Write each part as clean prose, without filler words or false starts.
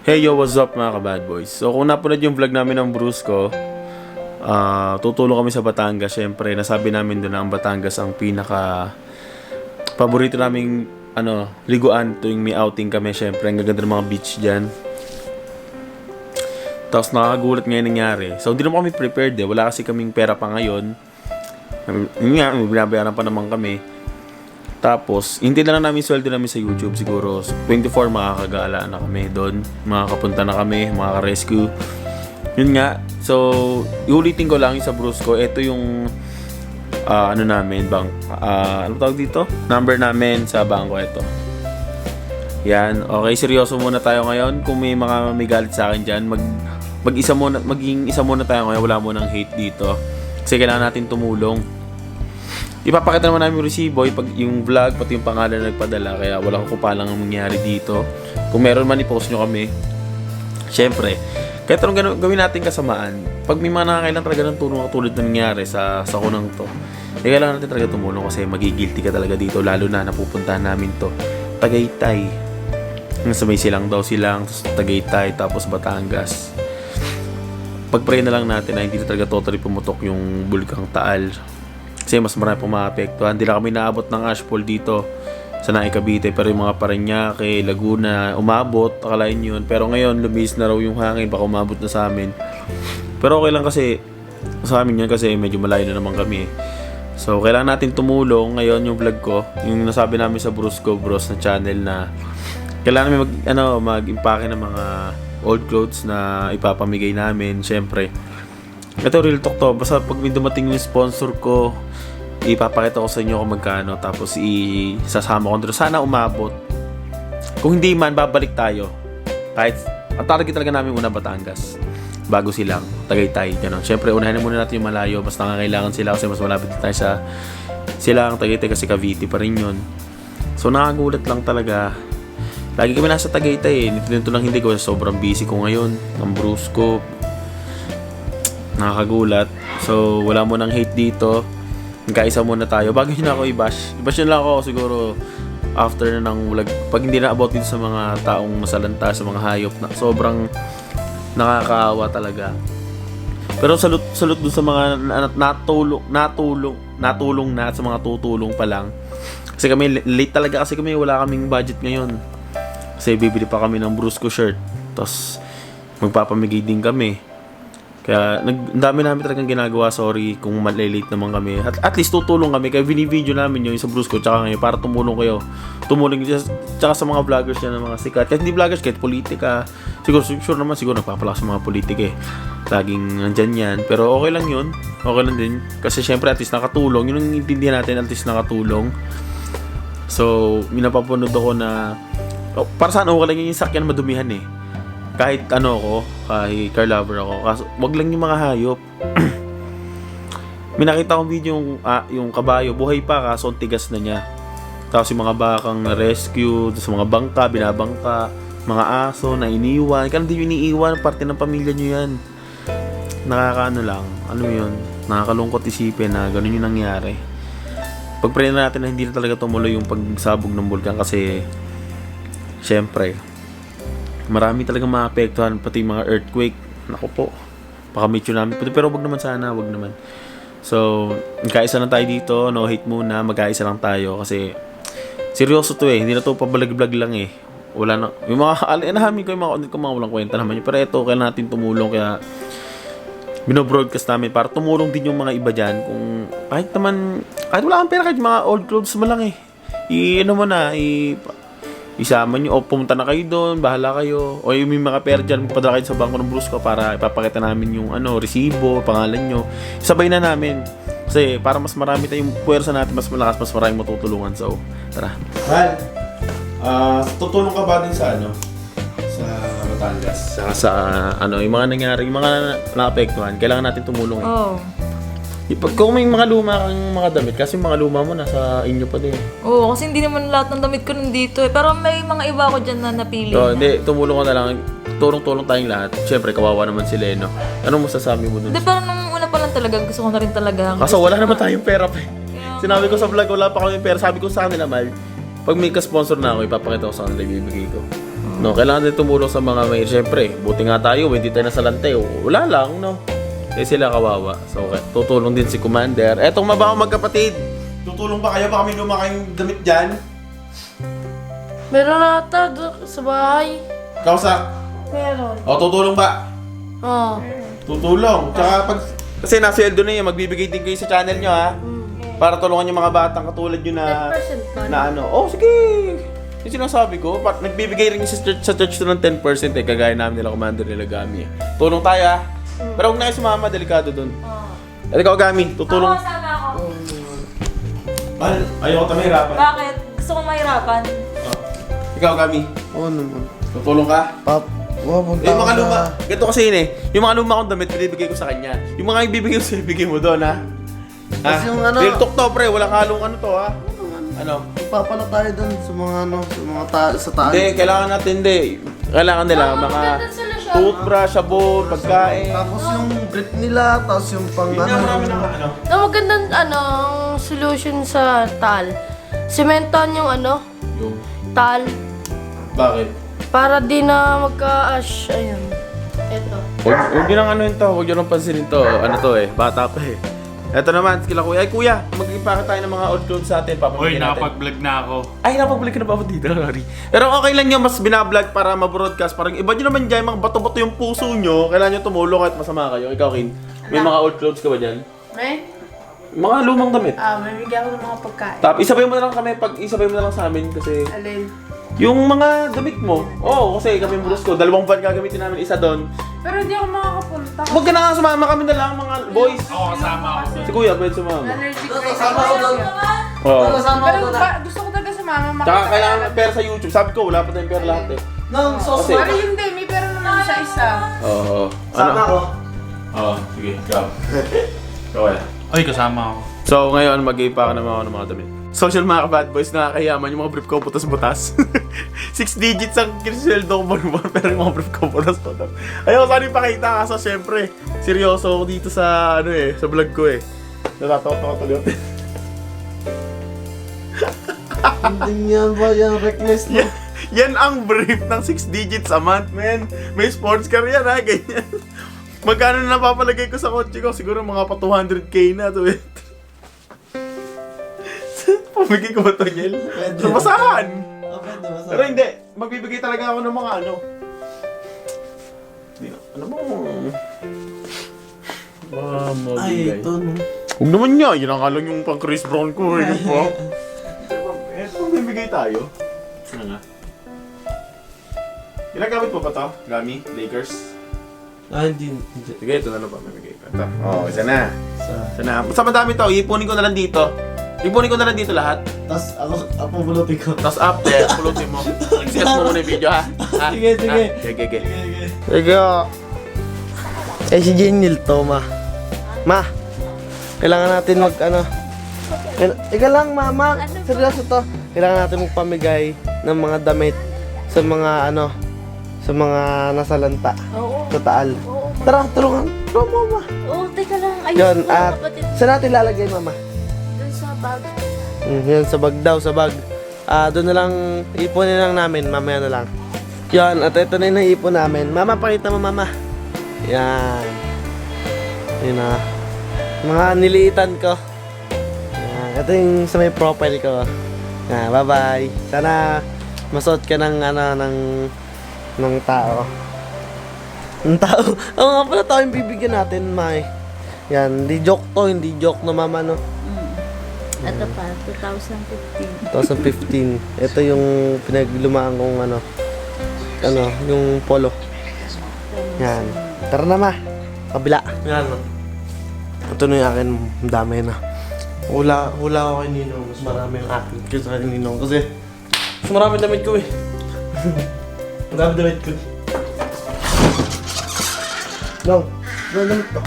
Hey yo, what's up mga ka-bad boys? So kung napanood yung vlog namin ng Brusco, tutulong kami sa Batangas. Syempre, nasabi namin doon na ang Batangas ang pinaka paborito naming liguan tuwing may outing kami. Syempre, ang gaganda ng mga beach dyan. Tapos nakakagulat ngayon nangyari. So hindi naman kami prepared wala kasi kaming pera pa ngayon. Yun nga, binabayaran pa naman kami. Tapos, hindi na lang namin sweldo namin sa YouTube. Siguro 24 makakagala na kami doon. Makakapunta na kami, makaka-rescue. Yun nga. So, iulitin ko lang yung sa Brusco. Ito yung namin, ano tawag dito? Number namin sa bangko ito. Yan. Okay, seryoso muna tayo ngayon. Kung may mga may galit sa akin dyan, maging isa muna tayo ngayon. Wala mo ng hate dito. Kasi kailangan natin tumulong. Ipapakita naman namin yung resibo, yung vlog, pati yung pangalan na nagpadala. Kaya walang kupalang mangyari dito. Kung meron man, i-post nyo kami. Siyempre, kahit anong gawin natin kasamaan, pag may mga nakakailan talaga ng tulong katulad na nangyari sa kunang to, kailangan natin talaga tumulong kasi magigilty ka talaga dito. Lalo na napupuntahan namin to Tagaytay. Sa may silang, tapos Tagaytay, tapos Batangas. Pag-pray na lang natin na hindi na talaga totally pumutok yung Bulkang Taal. Kasi mas marami pong maapektuhan. Hindi na kami naabot ng ashfall dito sa Naik Cavite. Pero yung mga Parañaque, Laguna, umabot. Akalain yun. Pero ngayon, lumis na raw yung hangin. Baka umabot na sa amin. Pero okay lang kasi sa amin yun kasi medyo malayo na naman kami. So, kailangan natin tumulong. Ngayon, yung vlog ko, yung nasabi namin sa Brusco Bros na channel na kailangan namin mag-impake ng mga old clothes na ipapamigay namin. Siyempre, ito real talk to. Basta pag may dumating yung sponsor ko, ipapakita ko sa inyo kung magkano. Tapos isasama ko doon. Sana umabot. Kung hindi man, babalik tayo. Kahit, ang target talaga namin una Batangas. Bago silang Tagaytay. Ganun. Siyempre, unahin muna natin yung malayo. Mas nangangailangan sila kasi mas malapit tayo sa silang Tagaytay kasi Cavite pa rin yun. So, nakagulat lang talaga. Lagi kami nasa Tagaytay Nito lang hindi ko. Sobrang busy ko ngayon. Ang Brusco. Nakakagulat. So, wala mo nang hate dito. Nagkaisa muna tayo. Bago yun ako i-bash. I-bash yun lang ako siguro after na ng vlog. Pag hindi na about dito sa mga taong masalanta, sa mga hayop na sobrang nakakaawa talaga. Pero salute dun sa mga natulong na sa mga tutulong pa lang. Kasi kami late talaga kasi kami wala kaming budget ngayon. Kasi bibili pa kami ng Brusco shirt. Tapos magpapamigay din kami. Kaya ang dami namin talagang ginagawa. Sorry kung malilate naman kami. At least tutulong kami. Kaya video namin yung sa Brusco tsaka ngayon para tumulong kayo. Tumulong tsaka sa mga vloggers yan ng mga sikat. Kahit hindi vloggers, kahit politika. Siguro nagpapalakas sa mga politika Laging nandyan yan. Pero okay lang yun. Okay lang din. Kasi syempre at least nakatulong. Yun ang intindihan natin, at least nakatulong. So, minapapanood ako na para saan okay lang yung sakyan madumihan kahit kahit car lover ako. Kaso, wag lang yung mga hayop. May nakita akong video yung kabayo, buhay pa kaso ang tigas na niya. Tapos yung mga bakang na-rescue, sa mga bangka, binabangka, mga aso na iniwan. Kaya hindi yung iniiwan, parte ng pamilya nyo yan. Nakakalungkot isipin na ganun yung nangyari. Pag-pray na natin na hindi na talaga tumuloy yung pagsabog ng bulkan kasi syempre marami talagang maapektuhan, pati mga earthquake. Naku po, baka may tsunami. Pero wag naman sana, wag naman. So, magkaisa lang tayo dito. No hate muna, magkaisa lang tayo. Kasi, seryoso to hindi na to pabalag-vlog lang Wala na, yung mga, inahamin ko yung mga content ko, mga walang kwenta naman yun. Pero ito, kailangan natin tumulong. Kaya, binobroadcast namin para tumulong din yung mga iba dyan. Kung, kahit wala kang pera, kahit mga old clothes mo lang isama nyo o pumunta na kayo doon, bahala kayo. O yung may mga pera dyan, padala kayo sa bangko ng Brusco para ipapakita namin yung resibo, pangalan nyo. Sabay na namin. Kasi para mas marami tayong puwersa natin, mas malakas, mas maraming matutulungan. So, tara. Well, tutulong ka ba din sa sa Batangas? Sa yung mga nangyari, yung mga naapektuhan, kailangan natin tumulong Kung may mga luma kang mga damit, kasi mga luma mo nasa inyo pa din. Oo, kasi hindi naman lahat ng damit ko nandito Pero may mga iba ako dyan na napili So, hindi, tumulong ko na lang. Tulong-tulong tayong lahat. Siyempre, kawawa naman sila Anong masasabi mo dun? Hindi, pero nung una pa lang talaga, gusto ko na rin talaga. Kaso wala naman tayong pera Sinabi ko sa vlog, wala pa kami pera. Sabi ko sa kanila, Mal, pag may ka-sponsor na ako, ipapakita ko sa kanila, ibibigay ko. No, kailangan din tumulong sa mga may, syempre, buti nga tayo, hindi tayo nasalante. Wala lang, no? Kaya sila kawawa. So, tutulong din si Commander. Etong mabaho magkapatid. Tutulong ba kayo? Baka may luma kayong damit dyan? Meron ata sa bahay. Kausak. Meron. O, tutulong ba? Oo. Tutulong. Tsaka pag... Kasi nasweldo na yun, magbibigay din kayo sa channel nyo, ha? Para tulungan yung mga batang katulad nyo na... 10% man. Na ano. Oh, sige! Yung sinasabi ko, nagbibigay rin yung sa church to ng 10% eh, kagaya namin nila Commander nila Gami eh. Tulong tayo, ha? Pero huwag na kayo sumama, delikado dun. At ikaw, Gami, tutulong. Ako, sana ako. Mahal, ayoko tayo mahirapan. Bakit? Gusto kong mahirapan. Ikaw, Gami, Oo naman. tutulong ka? Pupunta Yung mga ako luma, ganito kasi yun eh. Yung mga luma kong damit, binibigay ko sa kanya. Yung mga ibibigay ko sa'yo, ibigay mo doon, ha? Tapos yung ano- Real talk to, pre. Walang halong ano to, ha? Ano? Papala tayo dun sa mga ano, sa mga sa taas. Hindi, kailangan natin, hindi. Kailangan nila, mga maganda sila siya. toothbrush, sabon, pagkain. Tapos yung brief nila, tapos yung pang Yun nga, marami na ano. Na magandang ang solution sa tal. Sementan yung Yung, tal. bakit? Para di na magka-ash. Ayun. Eto. Huwag nyo nang ano yun to, huwag nyo nang pansinin to. Ano to eh, bata pa eh. Eto naman, kila kuya. Ay kuya, mag-ipakita tayo ng mga old clothes sa atin. Uy, Papamigay natin. nakapag-vlog na ako. Ay, napag-vlog ka na ba ako dito? Sorry. Pero okay lang yun, mas binablog para ma-broadcast. Parang iba nyo naman dyan, mga bato-bato yung puso nyo. Kailangan nyo tumulong kahit masama kayo. Ikaw, Kin, may mga old clothes ka ba dyan? May? Mga lumang damit. May bigyan ko ng mga pagkain. Tapos isabay mo na lang kami, isabay mo na lang sa amin kasi Alin? yung mga damit mo. Oo, kasi kami bulos ko, 2 van gagamitin namin, isa doon. Pero hindi ako makakapunta. Huwag ka na nga sumama kami na lang, mga boys. Ako kasama ako doon. Si kuya, pwede sumama. Allergic Sama ko dun. Oo. Sama Pero ko dun. gusto ko talaga sa mama. Tsaka kailangan ng pera sa YouTube. Sabi ko, wala pa tayong pera lahat eh. Nang sauce. Kasi- Pero hindi, may pera naman sa isa. Oo. Sama ko. Oo, sige, ikaw. Ikaw eh. Uy, kasama ako. So, ngayon, mag-ipa ka naman ako ng mga damit. Social mga ka-bad boys, nakakayaman yung mga brief ko butas-butas. 6 digits ang kinisweldo ko buwan, pero yung mga brief ko butas-butas. Ayaw ko sana ipakita kasi syempre, seryoso ako dito sa, ano eh, sa vlog ko eh. Natatakot ako tuloy. Hindi yan ba yan, reckless na? Yan ang brief ng 6 digits a month, man. May sports car yan ha, ganyan. Magkano na napapalagay ko sa kotse ko? Siguro mga pa 200k na to eh. Pamigay ko ba to, Niel? Pwede. Sa basahan! Pwede ba sa... Pero hindi, magbibigay talaga ako ng mga ano. Hindi na, ano mo? Ay, ito no. Huwag naman niya, yun ang kalang yung pang Chris Brown ko eh. Ito, magbibigay tayo. Ano nga? Ginagamit mo ba to? Gami? Lakers? Hindi. Sige, ito na lang pa, magbibigay pa. Ito. Oo, isa na. Sa... Isa na. Basta madami to, ipunin ko na lang dito. Ipunin ko na lang dito lahat. Tapos ako bulutin ko. Tapos after, pulutin mo. Set mo muna yung video ha. Ha? Sige, sige. Ha? Sige. Sige. Eh si Jenil to, ma. Ma, kailangan natin mag ano. Ika lang, mama. Seryoso to. Kailangan natin magpamigay ng mga damit sa mga ano, sa mga nasalanta. Oo. Sa Taal. Oo. Tara, tulungan. Tulungan mo, ma. Oo, teka lang. Ayun Yun, po, at kapatid. saan natin lalagay, mama? Dun sa bag. Yan, sa bag daw, sa bag. Doon na lang, ipunin lang namin, mamaya na lang. Yan, at ito na yung naipon namin. Mama, pakita mo, mama. Yan. Yun na. Mga niliitan ko. Yan, ito yung sa may profile ko. Yan, bye-bye. Sana masuot ka ng, ano, ng tao. Ng tao? Oo nga pala, tao yung bibigyan natin, May. Yan, hindi joke to, hindi joke na mama, no? Ito pa, 2015. 2015. Ito yung pinaglumaan kong ano, yung polo. Yan. Tara na, ma. Kabila. Yan. Ito na yung akin. Ang dami na. Hula ako kay Ninong. Mas marami ang akin kaysa kay Ninong. Kasi, mas marami damit ko eh. Ang dami damit ko. Nong, ano damit ko?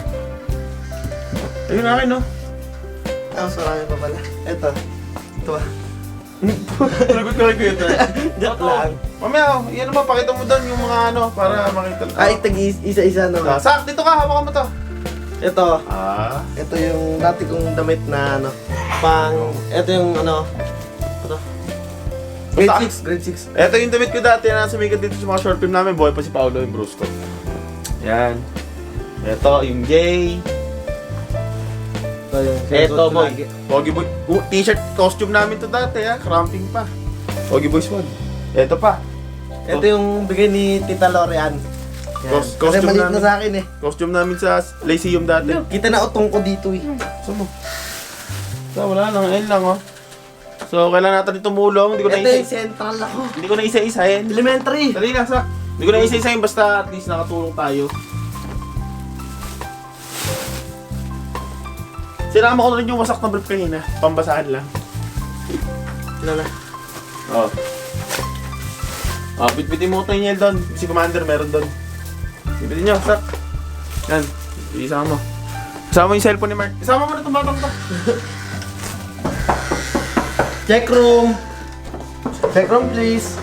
Ayun akin no. Ah, mas marami pa pala. Ito. Ito ah. Lagot ko ito. Joke lang. Mamaya, yan naman, pakita mo doon yung mga ano, para makita. Ay, isa-isa naman. Sak, dito ka, hawakan mo to. Ito. Ah. Ito yung dati kong damit na ano, ito yung ano, ito. Grade 6, grade 6. Ito yung damit ko dati na sumikat dito sa mga short film namin. Boy pa si Paolo, yung Bruce ko. Yan. Ito, yung Jay. Ito, boy. Pogi Boy. T-shirt, costume namin to dati, ha. Cramping pa. Pogi Boy Squad. Ito pa. Ito yung bigay ni Tita Lorean. Yan. Kasi Costume maliit na namin. sa akin eh. Costume namin sa Lyceum dati. Kita na utong ko dito eh. Saan mo? So, wala lang. Ayun lang, oh. So, kailangan natin tumulong. Hindi ko na Ito yung isa. central ako. Hindi ko na isa-isahin. Elementary. Dali lang, Sak. Hindi ko na isa-isahin. Basta at least nakatulong tayo. Sinama ko na rin yung wasak na brief kanina. Pambasahan lang. Sino na? Oh. Oh, bitbitin mo ito yung doon. Si Commander meron doon. Bitbitin nyo, Sak. Yan. Isama mo. Isama mo yung cellphone ni Mark. Isama mo na itong batang to. Check room. Check room please.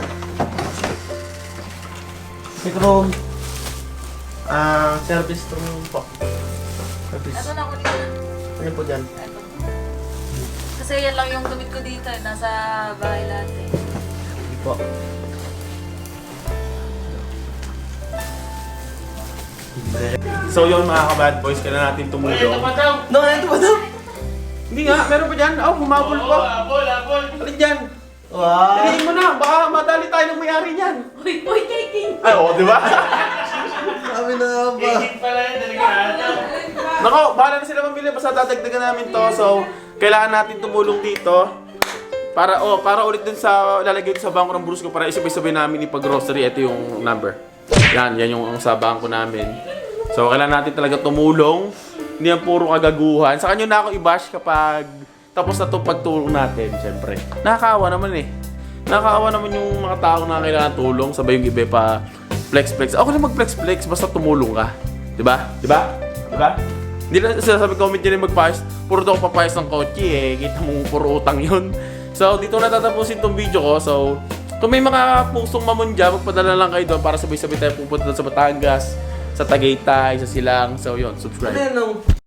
Check room. Service room po. Service. Ito na ako dito. Ano po dyan? Ito. Kasi yan lang yung damit ko dito. Nasa bahay lahat eh. Hindi po. So yun mga ka-bad boys, kailangan natin tumulong. No, ito ba daw? Hindi nga, meron pa dyan. Oh, humabol pa. Alin dyan? Wow. Dalihin mo na, baka madali tayo ng may-ari niyan. Uy, taking! Ay, oo, di ba? Sabi na ba? Nako, bahala na sila mamili, basta dadagdagan namin to. So, kailangan natin tumulong dito. Para ulit dun sa, lalagay dun sa bangko ng Bruce ko para isabay-sabay namin ipag-grocery. Ito yung number. Yan yung sa bangko namin. So, kailangan natin talaga tumulong. Hindi yan puro kagaguhan. Sa kanyo na ako i-bash kapag tapos na itong pagtulong natin, syempre. Nakakaawa naman eh. Nakakaawa naman yung mga tao na kailangan tulong. Sabay yung iba pa flex-flex. Ako na mag-flex-flex basta tumulong ka. Diba? Diba? Diba? Hindi na sinasabi comment nyo na magpayos. Puro daw papayos ng kotse eh. Kita mo puro utang yun. So, dito na tatapusin tong video ko. So, kung may mga pusong mamon dyan, magpadala lang kayo doon para sabay-sabay tayo pupunta sa Batangas, sa Tagaytay, sa Silang. So, yun, subscribe. Ano yun?